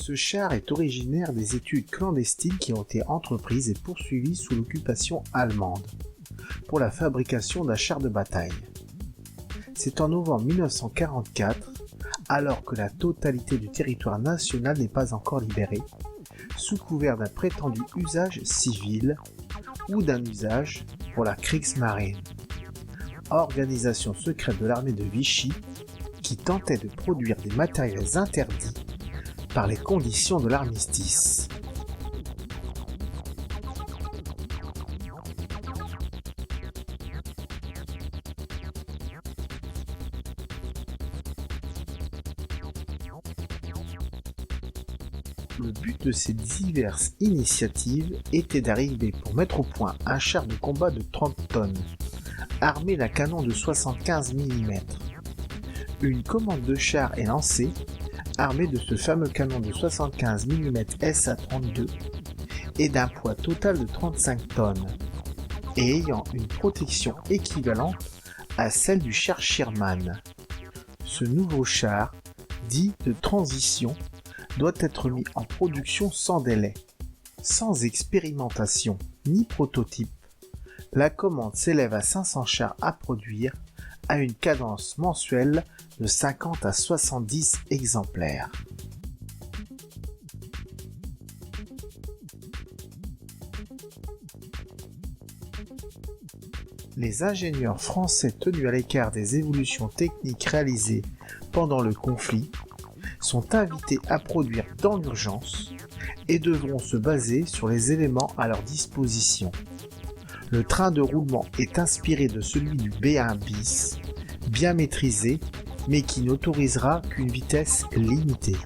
Ce char est originaire des études clandestines qui ont été entreprises et poursuivies sous l'occupation allemande pour la fabrication d'un char de bataille. C'est en novembre 1944, alors que la totalité du territoire national n'est pas encore libérée, sous couvert d'un prétendu usage civil ou d'un usage pour la Kriegsmarine, organisation secrète de l'armée de Vichy qui tentait de produire des matériels interdits par les conditions de l'armistice. Le but de ces diverses initiatives était d'arriver pour mettre au point un char de combat de 30 tonnes, armé d'un canon de 75 mm. Une commande de char est lancée, armé de ce fameux canon de 75 mm SA-32 et d'un poids total de 35 tonnes, et ayant une protection équivalente à celle du char Sherman. Ce nouveau char, dit de transition, doit être mis en production sans délai, sans expérimentation ni prototype. La commande s'élève à 500 chars à produire à une cadence mensuelle de 50 à 70 exemplaires. Les ingénieurs français tenus à l'écart des évolutions techniques réalisées pendant le conflit sont invités à produire dans l'urgence et devront se baser sur les éléments à leur disposition. Le train de roulement est inspiré de celui du B1 bis, bien maîtrisé, mais qui n'autorisera qu'une vitesse limitée.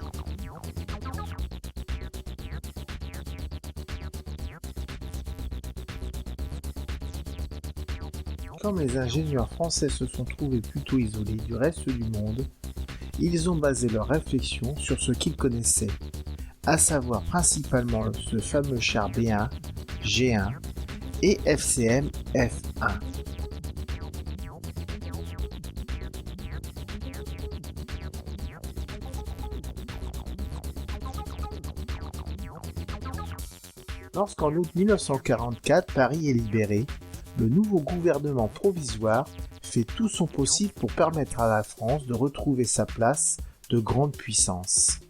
Comme les ingénieurs français se sont trouvés plutôt isolés du reste du monde, ils ont basé leurs réflexions sur ce qu'ils connaissaient, à savoir principalement ce fameux char B1, G1 et FCM F1. Lorsqu'en août 1944 Paris est libéré, le nouveau gouvernement provisoire fait tout son possible pour permettre à la France de retrouver sa place de grande puissance.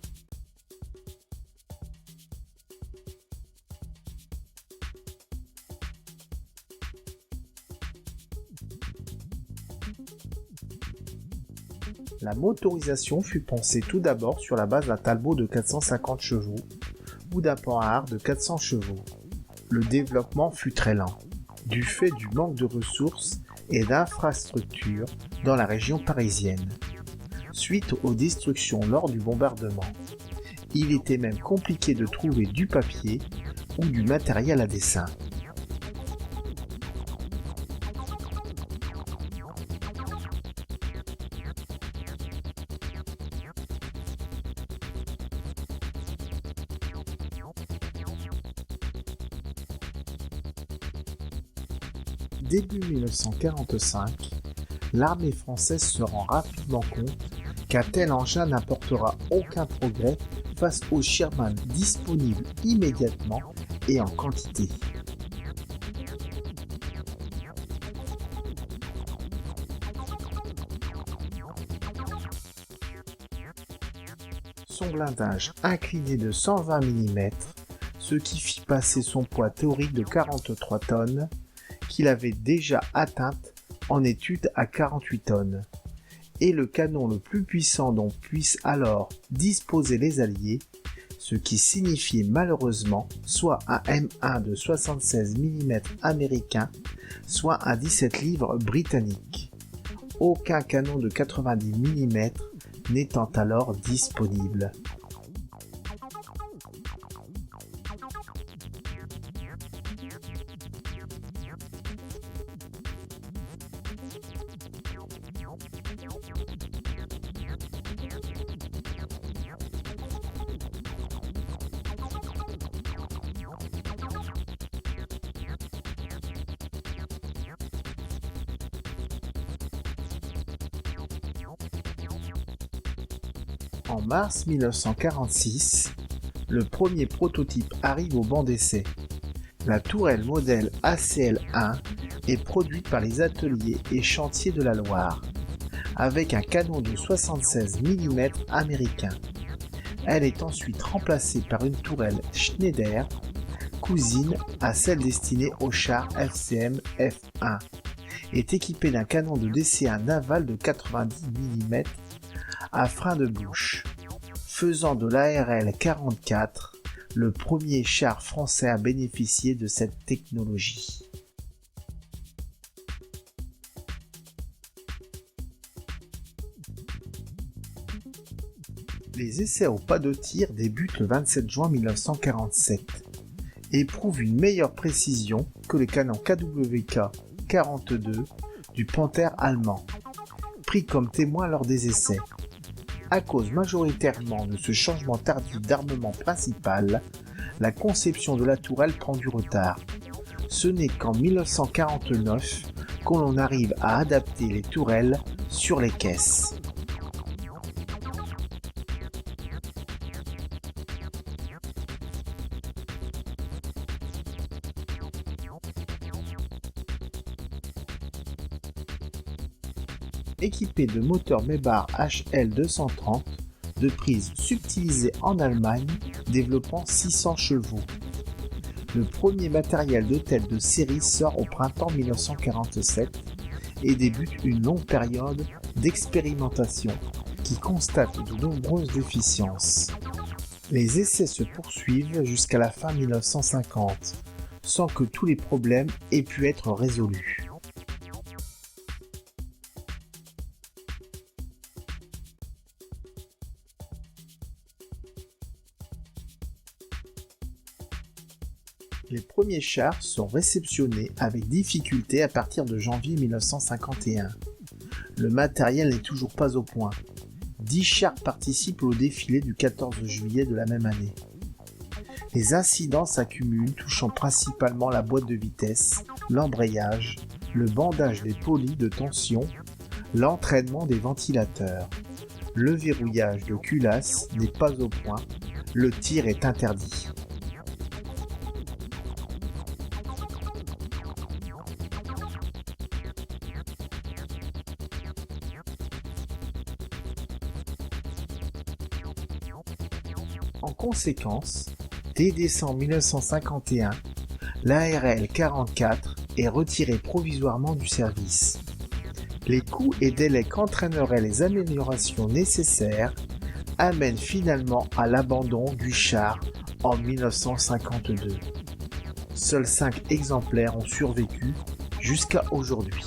La motorisation fut pensée tout d'abord sur la base d'un Talbot de 450 chevaux ou d'un Panhard de 400 chevaux. Le développement fut très lent, du fait du manque de ressources et d'infrastructures dans la région parisienne, suite aux destructions lors du bombardement. Il était même compliqué de trouver du papier ou du matériel à dessin. Début 1945, l'armée française se rend rapidement compte qu'un tel engin n'apportera aucun progrès face aux Sherman disponibles immédiatement et en quantité. Son blindage incliné de 120 mm, ce qui fit passer son poids théorique de 43 tonnes, qu'il avait déjà atteinte en étude à 48 tonnes, et le canon le plus puissant dont puissent alors disposer les Alliés, ce qui signifiait malheureusement soit un M1 de 76 mm américain, soit un 17 livres britannique. Aucun canon de 90 mm n'étant alors disponible. En mars 1946, le premier prototype arrive au banc d'essai. La tourelle modèle ACL1 est produite par les ateliers et chantiers de la Loire, avec un canon de 76 mm américain. Elle est ensuite remplacée par une tourelle Schneider, cousine à celle destinée au char FCM F1, est équipée d'un canon de DCA naval de 90 mm à frein de bouche, faisant de l'ARL 44 le premier char français à bénéficier de cette technologie. Les essais au pas de tir débutent le 27 juin 1947 et prouvent une meilleure précision que les canons KWK-42 du Panther allemand, pris comme témoin lors des essais. À cause majoritairement de ce changement tardif d'armement principal, la conception de la tourelle prend du retard. Ce n'est qu'en 1949 qu'on en arrive à adapter les tourelles sur les caisses. Équipé de moteurs Maybach HL230, de prises subtilisées en Allemagne, développant 600 chevaux. Le premier matériel de tête de série sort au printemps 1947 et débute une longue période d'expérimentation qui constate de nombreuses déficiences. Les essais se poursuivent jusqu'à la fin 1950, sans que tous les problèmes aient pu être résolus. Les premiers chars sont réceptionnés avec difficulté à partir de janvier 1951. Le matériel n'est toujours pas au point. 10 chars participent au défilé du 14 juillet de la même année. Les incidents s'accumulent, touchant principalement la boîte de vitesse, l'embrayage, le bandage des polis de tension, l'entraînement des ventilateurs. Le verrouillage de culasse n'est pas au point, le tir est interdit. En conséquence, dès décembre 1951, l'ARL 44 est retiré provisoirement du service. Les coûts et délais qu'entraîneraient les améliorations nécessaires amènent finalement à l'abandon du char en 1952. Seuls 5 exemplaires ont survécu jusqu'à aujourd'hui.